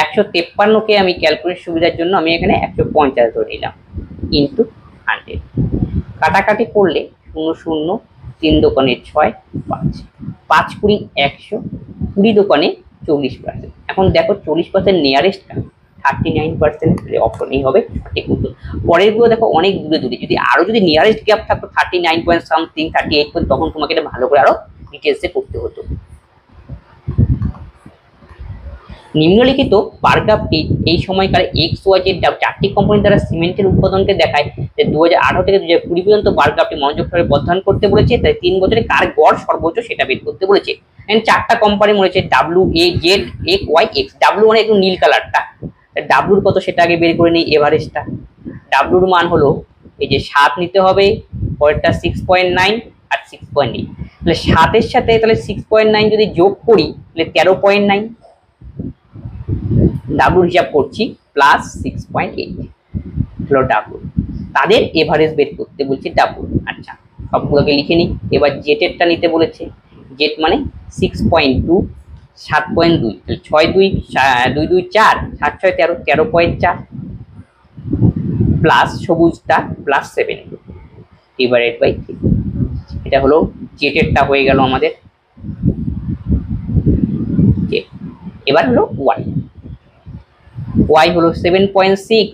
Speaker 1: 153কে আমি ক্যালকুলেশন সুবিধার জন্য আমি এখানে 150 ধরে নিলাম ইন্টু 100। কাটাকাটি করলে 0 0, 3 দোকানে 6 5, 5 20 100, 20 দোকানে 40%। এখন দেখো 40% নিয়ারেস্ট 39% অপশন এই হবে সঠিক উত্তর। পরের গুলো দেখো অনেক দূরে দূরে, যদি আরো যদি নিয়ারেস্ট গ্যাপ থাকতো 39 পয়েন্ট সামথিং 38 পয়েন্ট, তখন তোমাকে এটা ভালো করে আরো ডিটেলসে করতে হতো। নিম্নলিখিত বার গ্রাফটি এই সময়কালে এক্স ওয়াই জেড চারটি কোম্পানি দ্বারা সিমেন্টের উৎপাদনকে দেখায় যে 2018 থেকে 2020 পর্যন্ত বার গ্রাফটি মনোযোগ সহকারে অধ্যয়ন করতে বলেছে, তাই 3 বছরে কার গড় সর্বোচ্চ সেটা বের করতে বলেছে। চারটা কোম্পানি বলেছে W A Z X Y X. W মানে একটু নীল কালারটা, ডাব্লুর কত সেটা আগে বের করে নিই। এভারেজটা ডাব্লুর মান হলো এই যে 7 নিতে হবে, পরেরটা 6.9 আর 6.8, তাহলে 7 সাথে তাহলে 6.9 যদি যোগ করি তাহলে 13.9, ডাব্লু হিসাব করছি প্লাস 6.8 হলো ডাব্লু। তাদের এভারেজ বের করতে বলছে ডাব্লু। আচ্ছা সবগুলোকে লিখে নিই। এবার জেটেরটা নিতে বলেছে, জেট মানে 6.2 7.2, 6 2 2 2 4 7 6 13 13.4 প্লাস সবুজটা প্লাস 7 ডিভাইডেড বাই 3। এটা হলো জেটেরটা হয়ে গেল আমাদের। এবার হলো ওয়াই, ওয়াই হলো 7.6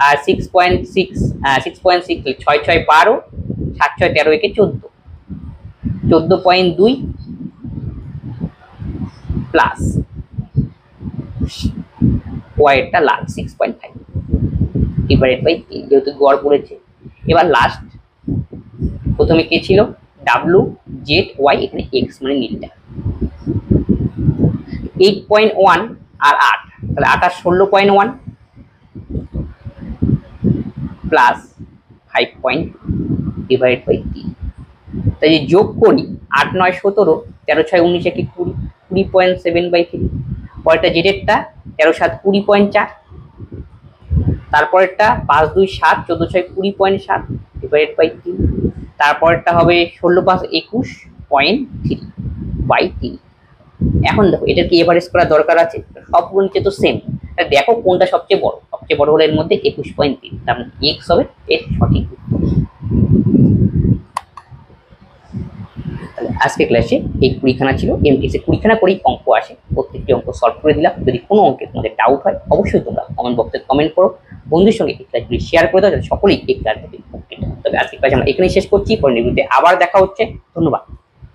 Speaker 1: আর 6.6 6.6 6 6 12 7 6 13 একে 14 14.2 প্লাস ওয়াইটা লাস্ট 6.5 ডিভাইডেড বাই 3, যেহেতু গড় পড়েছে। এবার লাস্ট প্রথমে কে ছিল ডাব্লু জেড ওয়াই, এখানে এক্স মানে নীলটা 8.1 আর 8, তাহলে 8 আর 16.1 প্লাস 5 ডিভাইড বাই 3। তাই যে যোগ করি 8 9 17 13 6 19 একে 20 20.7 বাই 3। পরেরটা জেডেরটা 13 7 20.4, তারপরেরটা 5 2 7 14 6 20.7 ডিভাইড বাই 3, তারপরেরটা হবে 16 5 21.3 বাই 3। এখন দেখো এটা কি এভারেজ করা দরকার আছে, সবগুলো নিচে তো সেম, দেখো কোনটা সবচেয়ে বড়। সবচেয়ে বড় হলো এর মধ্যে 21.3, তার মানে এক্স হবে এর সঠিক উত্তর। আজকে ক্লাসে এই 20খানা ছিল, এমটিএসে 20খানা করেই অঙ্ক আসে, প্রত্যেকটি অঙ্ক সলভ করে দিলাম। যদি কোনো অঙ্কে তোমাদের ডাউট হয় অবশ্যই তোমরা কমেন্ট বক্সে কমেন্ট করো, বন্ধুদের সঙ্গে এই ক্লাসগুলি শেয়ার করে দাও যাতে সকলেই এই ক্লাস থেকে উপকৃত হয়। তবে আজকে ক্লাস আমরা এখানেই শেষ করছি, পরের ভিডিওতে আবার দেখা হচ্ছে। ধন্যবাদ।